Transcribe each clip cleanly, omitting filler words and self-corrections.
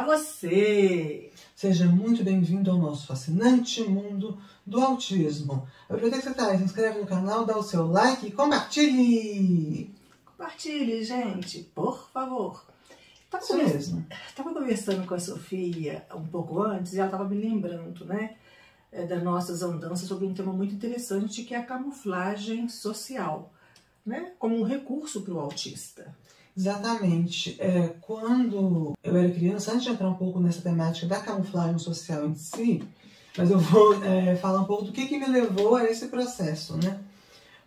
Olá você! Seja muito bem-vindo ao nosso fascinante mundo do autismo. Aproveita que você está aí, se inscreve no canal, dá o seu like e compartilhe! Compartilhe, gente, por favor. Isso mesmo. Estava conversando com a Sofia um pouco antes e ela estava me lembrando, né, das nossas andanças sobre um tema muito interessante que é a camuflagem social, né, como um recurso para o autista. Exatamente. Quando eu era criança, antes de entrar um pouco nessa temática da camuflagem social em si, mas eu vou falar um pouco do que me levou a esse processo, né?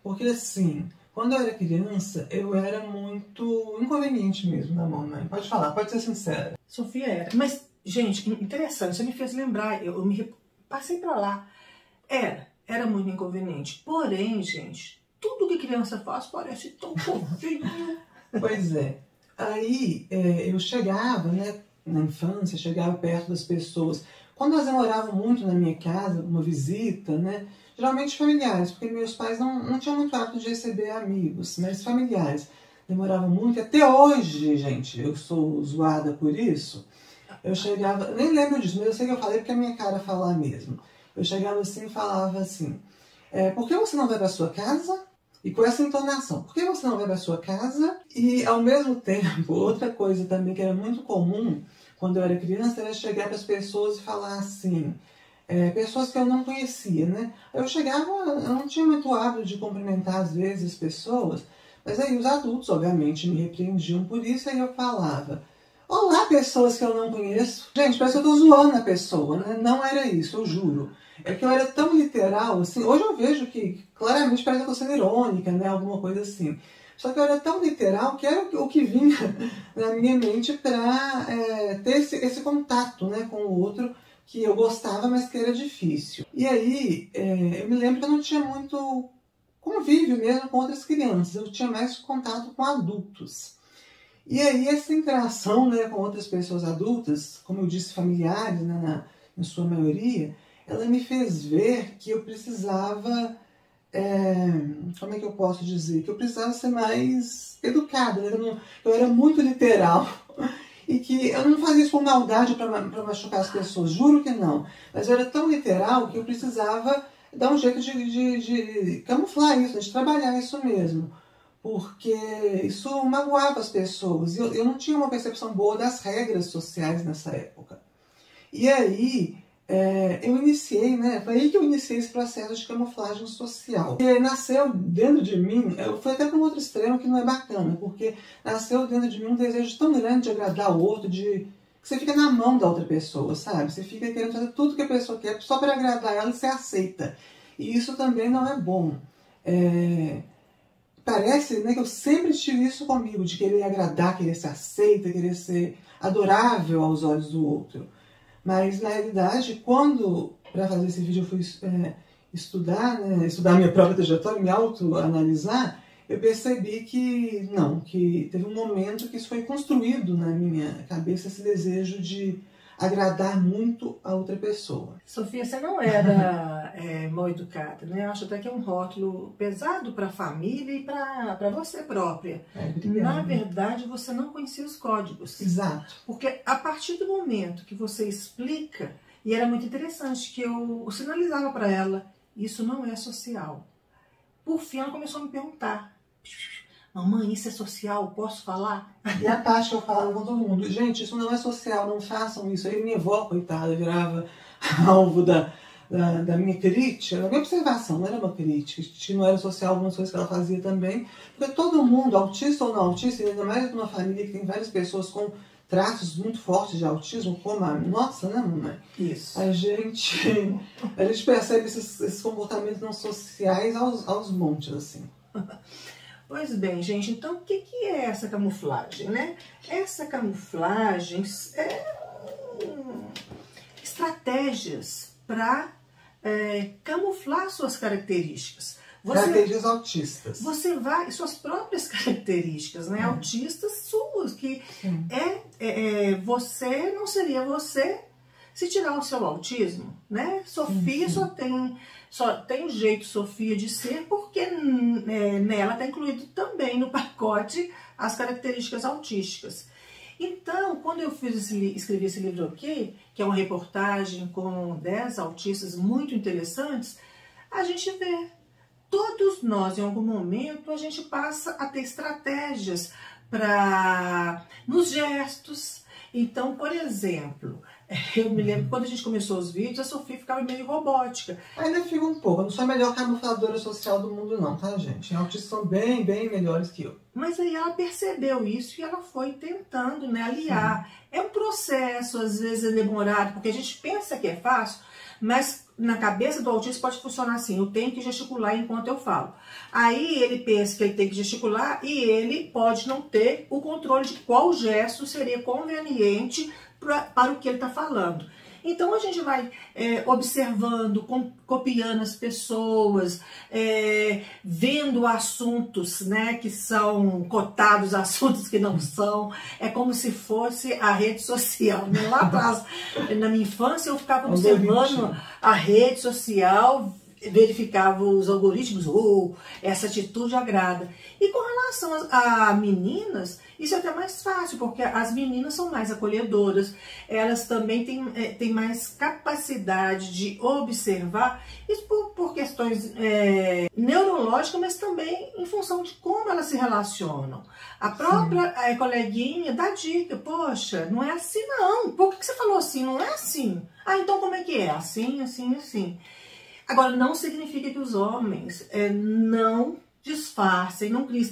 Porque assim, quando eu era criança, eu era muito inconveniente mesmo na mamãe. Pode falar, pode ser sincera. Sofia era. Mas, gente, interessante, você me fez lembrar, eu me passei pra lá. Era muito inconveniente. Porém, gente, tudo que criança faz parece tão fofinho. Pois é. Aí eu chegava, né, na infância, chegava perto das pessoas. Quando elas demoravam muito na minha casa, uma visita, né, geralmente familiares, porque meus pais não tinham muito hábito de receber amigos, mas familiares. Demoravam muito. Até hoje, gente, eu sou zoada por isso. Eu chegava, nem lembro disso, mas eu sei que eu falei porque a minha cara fala mesmo. Eu chegava assim e falava assim, por que você não vai para sua casa? E com essa entonação, por que você não vai para sua casa? E ao mesmo tempo, outra coisa também que era muito comum quando eu era criança, era chegar para as pessoas e falar assim, pessoas que eu não conhecia, né? Eu chegava, eu não tinha muito hábito de cumprimentar às vezes as pessoas, mas aí os adultos, obviamente, me repreendiam por isso, aí eu falava, olá, pessoas que eu não conheço. Gente, parece que eu tô zoando a pessoa, né? Não era isso, eu juro. É que eu era tão literal, assim, hoje eu vejo que claramente parece que eu tô sendo irônica, né? Alguma coisa assim. Só que eu era tão literal que era o que vinha na minha mente para ter esse contato, né, com o outro que eu gostava, mas que era difícil. E aí, eu me lembro que eu não tinha muito convívio mesmo com outras crianças, eu tinha mais contato com adultos. E aí essa interação, né, com outras pessoas adultas, como eu disse, familiares, né, na sua maioria, ela me fez ver que eu precisava, como é que eu posso dizer? Que eu precisava ser mais educada, né? Eu era muito literal. E que eu não fazia isso com maldade para machucar as pessoas, juro que não. Mas eu era tão literal que eu precisava dar um jeito de camuflar isso, de trabalhar isso mesmo. Porque isso magoava as pessoas. Eu não tinha uma percepção boa das regras sociais nessa época. E aí, eu iniciei, né? Foi aí que eu iniciei esse processo de camuflagem social. E nasceu dentro de mim, foi até para um outro extremo que não é bacana, porque nasceu dentro de mim um desejo tão grande de agradar o outro, que você fica na mão da outra pessoa, sabe? Você fica querendo fazer tudo que a pessoa quer só para agradar ela e você aceita. E isso também não é bom. Parece, né, que eu sempre tive isso comigo, de querer agradar, querer ser aceita, querer ser adorável aos olhos do outro. Mas, na realidade, quando, para fazer esse vídeo, eu fui estudar minha própria trajetória, me autoanalisar, eu percebi que não, que teve um momento que isso foi construído na minha cabeça, esse desejo de agradar muito a outra pessoa. Sofia, você não era mal educada, né? Eu acho até que é um rótulo pesado para a família e para você própria. Na verdade, você não conhecia os códigos. Exato. Porque a partir do momento que você explica, e era muito interessante, que eu sinalizava para ela, isso não é social. Por fim, ela começou a me perguntar, mamãe, isso é social? Posso falar? E a parte que eu falava com todo mundo, gente, isso não é social, não façam isso. Aí minha avó, coitada, virava alvo da minha crítica, da minha observação, não era uma crítica, que não era social, algumas coisas que ela fazia também. Porque todo mundo, autista ou não autista, e ainda mais numa família que tem várias pessoas com traços muito fortes de autismo, como a nossa, né, mamãe? Isso. A gente percebe esses comportamentos não sociais aos montes, assim. Pois bem, gente, então o que é essa camuflagem, né? Essa camuflagem estratégias para camuflar suas características. Características autistas. Você vai, suas próprias características, né? Autistas suas, que você não seria você se tirar o seu autismo, né? Sofia só tem o jeito Sofia de ser porque nela está incluído também no pacote as características autísticas. Então, quando eu escrevi esse livro aqui, que é uma reportagem com 10 autistas muito interessantes, a gente vê, todos nós, em algum momento, a gente passa a ter estratégias nos gestos. Então, por exemplo, eu me lembro que quando a gente começou os vídeos, a Sofia ficava meio robótica. Ainda fica um pouco. Eu não sou a melhor camufladora social do mundo não, tá, gente? Autistas são bem melhores que eu. Mas aí ela percebeu isso e ela foi tentando, né, aliar. Sim. É um processo, às vezes é demorado, porque a gente pensa que é fácil, mas na cabeça do autista pode funcionar assim: eu tenho que gesticular enquanto eu falo. Aí ele pensa que ele tem que gesticular e ele pode não ter o controle de qual gesto seria conveniente para o que ele está falando. Então a gente vai observando, copiando as pessoas, vendo assuntos, né, que são cotados, assuntos que não são. É como se fosse a rede social. Né? Lá atrás, na minha infância, eu ficava observando a rede social, verificava os algoritmos, essa atitude agrada. E com relação a meninas, isso é até mais fácil, porque as meninas são mais acolhedoras, elas também têm mais capacidade de observar, isso por questões neurológicas, mas também em função de como elas se relacionam. A própria coleguinha dá dica: poxa, não é assim não, por que você falou assim? Não é assim. Ah, então como é que é? Assim, assim, assim. Agora, não significa que os homens não disfarcem, não criem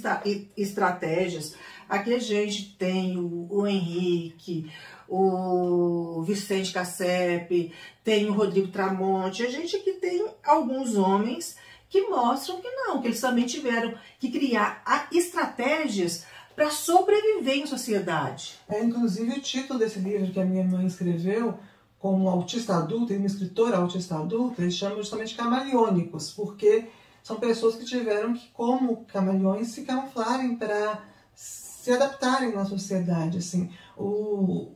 estratégias. Aqui a gente tem o Henrique, o Vicente Cassep, tem o Rodrigo Tramonte. A gente aqui tem alguns homens que mostram que não, que eles também tiveram que criar estratégias para sobreviver em sociedade. Inclusive o título desse livro que a minha mãe escreveu, como autista adulta, e uma escritora autista adulta, eles chamam justamente camaleônicos, porque são pessoas que tiveram que, como camaleões, se camuflarem para se adaptarem na sociedade. Assim. O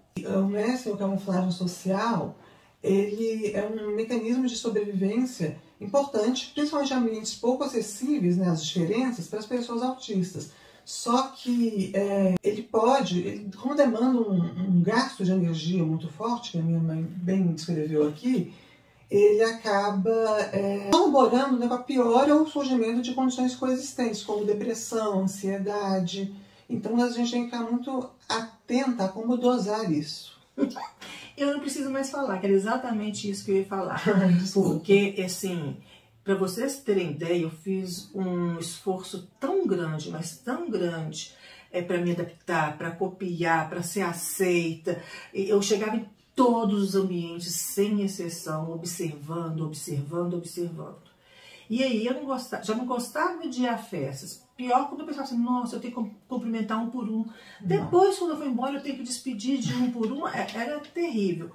mestre, o camuflagem social, ele é um mecanismo de sobrevivência importante, principalmente em ambientes pouco acessíveis, né, as diferenças, para as pessoas autistas. Só que como demanda um gasto de energia muito forte, que a minha mãe bem descreveu aqui, ele acaba colaborando, né, com a piora ou surgimento de condições coexistentes, como depressão, ansiedade. Então a gente tem que ficar muito atenta a como dosar isso. Eu não preciso mais falar, que era exatamente isso que eu ia falar. Porque, assim, para vocês terem ideia, eu fiz um esforço tão grande, mas tão grande, para me adaptar, para copiar, para ser aceita. Eu chegava em todos os ambientes, sem exceção, observando, observando, observando. E aí eu já não gostava de ir a festas. Pior quando eu pensava assim: nossa, eu tenho que cumprimentar um por um. Depois, quando eu vou embora, eu tenho que despedir de um por um. Era terrível.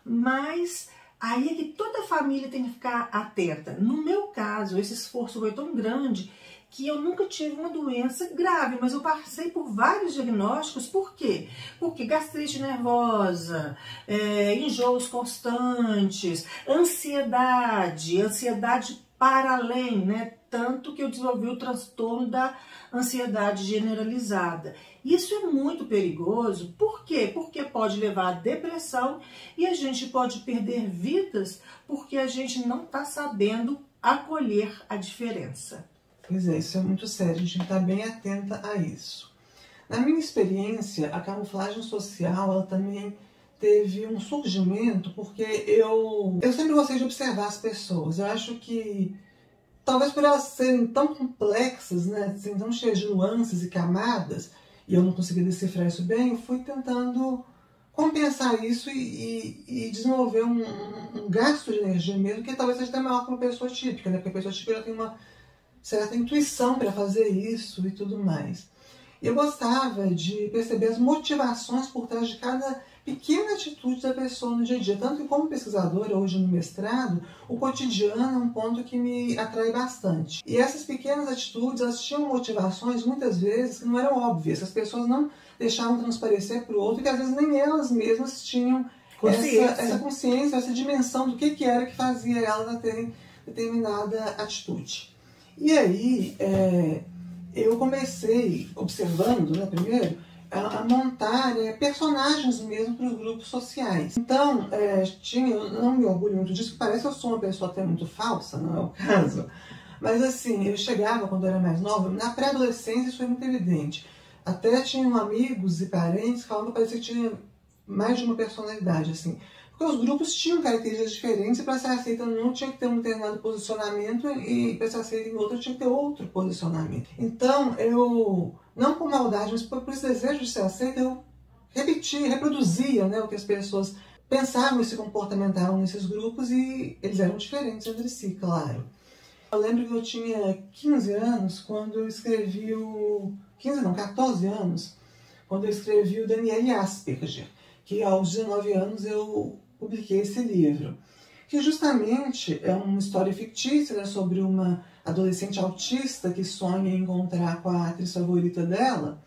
Mas aí é que toda a família tem que ficar atenta. No meu caso, esse esforço foi tão grande que eu nunca tive uma doença grave, mas eu passei por vários diagnósticos. Por quê? Porque gastrite nervosa, enjoos constantes, ansiedade para além, né? Tanto que eu desenvolvi o transtorno da ansiedade generalizada. Isso é muito perigoso. Por quê? Porque pode levar à depressão e a gente pode perder vidas porque a gente não está sabendo acolher a diferença. Pois é, isso é muito sério, a gente tem que estar bem atenta a isso. Na minha experiência, a camuflagem social, ela também teve um surgimento porque eu sempre gostei de observar as pessoas. Eu acho que, talvez por elas serem tão complexas, né, assim, tão cheias de nuances e camadas, e eu não consegui decifrar isso bem, eu fui tentando compensar isso e desenvolver um gasto de energia mesmo, que talvez seja até maior que uma pessoa típica, né, porque a pessoa típica já tem uma certa intuição para fazer isso e tudo mais. Eu gostava de perceber as motivações por trás de cada pequena atitude da pessoa no dia a dia. Tanto que, como pesquisadora, hoje no mestrado, o cotidiano é um ponto que me atrai bastante. E essas pequenas atitudes, elas tinham motivações, muitas vezes, que não eram óbvias. As pessoas não deixavam transparecer para o outro, e que às vezes nem elas mesmas tinham essa consciência, essa dimensão do que era que fazia elas terem determinada atitude. E aí, eu comecei observando, né, primeiro, a montar personagens mesmo para os grupos sociais. Então, eu não me orgulho muito disso, porque parece que eu sou uma pessoa até muito falsa, não é o caso. Mas assim, eu chegava quando eu era mais nova, na pré-adolescência isso foi muito evidente. Até tinham amigos e parentes que falavam que parecia que tinha mais de uma personalidade, assim. Porque os grupos tinham características diferentes e para ser aceita não tinha que ter um determinado posicionamento e para ser aceita em outro tinha que ter outro posicionamento. Então, eu, não por maldade, mas por esse desejo de ser aceita, eu reproduzia, né, o que as pessoas pensavam e se comportamentavam nesses grupos e eles eram diferentes entre si, claro. Eu lembro que eu tinha 15 anos quando eu escrevi 14 anos, quando eu escrevi o Daniele Asperger, que aos 19 anos eu publiquei esse livro, que justamente é uma história fictícia, né, sobre uma adolescente autista que sonha em encontrar com a atriz favorita dela,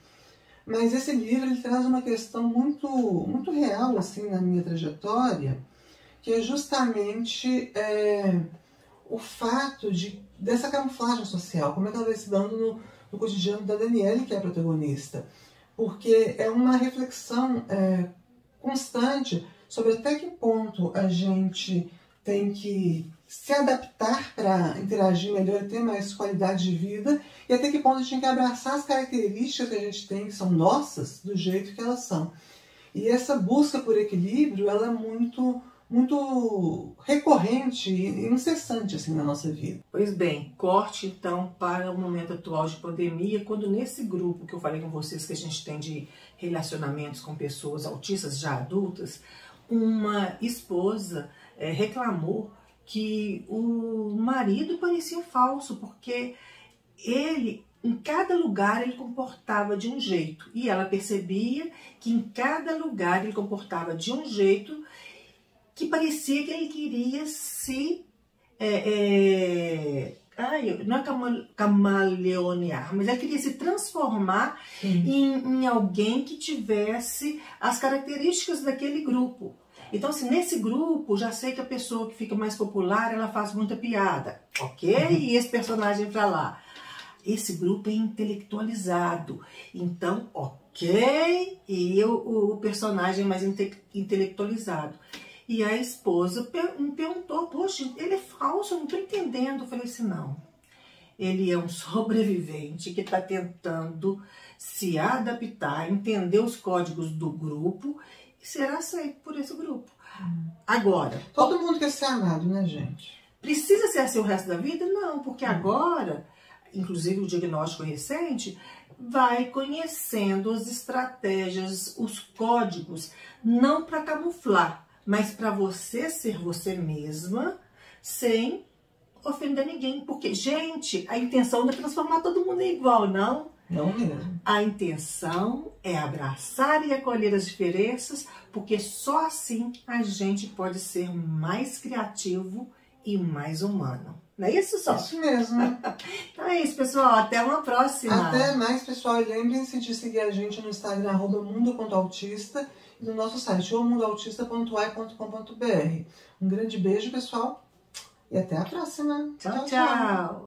mas esse livro ele traz uma questão muito, muito real assim, na minha trajetória, que é justamente o fato dessa camuflagem social, como é que ela vai se dando no cotidiano da Daniele, que é a protagonista, porque é uma reflexão constante sobre até que ponto a gente tem que se adaptar para interagir melhor e ter mais qualidade de vida, e até que ponto a gente tem que abraçar as características que a gente tem, que são nossas, do jeito que elas são. E essa busca por equilíbrio, ela é muito, muito recorrente e incessante assim, na nossa vida. Pois bem, corte então para o momento atual de pandemia, quando nesse grupo que eu falei com vocês que a gente tem de relacionamentos com pessoas autistas já adultas, uma esposa reclamou que o marido parecia falso, porque ele, em cada lugar, ele comportava de um jeito. E ela percebia que em cada lugar ele comportava de um jeito que parecia que ele queria se... não é camaleonear, mas ele queria se transformar em alguém que tivesse as características daquele grupo. Então, assim, nesse grupo, já sei que a pessoa que fica mais popular, ela faz muita piada, ok? E esse personagem pra lá. Esse grupo é intelectualizado, então, ok? E o personagem mais intelectualizado. E a esposa me perguntou, poxa, ele é falso, eu não estou entendendo. Eu falei assim, não. Ele é um sobrevivente que está tentando se adaptar, entender os códigos do grupo e ser aceito por esse grupo. Agora... Todo mundo quer ser amado, né, gente? Precisa ser assim o resto da vida? Não, porque agora, inclusive o diagnóstico recente, vai conhecendo as estratégias, os códigos, não para camuflar, mas para você ser você mesma, sem ofender ninguém. Porque, gente, a intenção não é transformar todo mundo em igual, não. Não mesmo. A intenção é abraçar e acolher as diferenças, porque só assim a gente pode ser mais criativo e mais humano. Não é isso, Sol? Isso mesmo. Então é isso, pessoal. Até uma próxima. Até mais, pessoal. E lembrem-se de seguir a gente no Instagram, @mundo.autista, e no nosso site, mundoautista.ai.com.br. Um grande beijo, pessoal. E até a próxima. Tchau, tchau.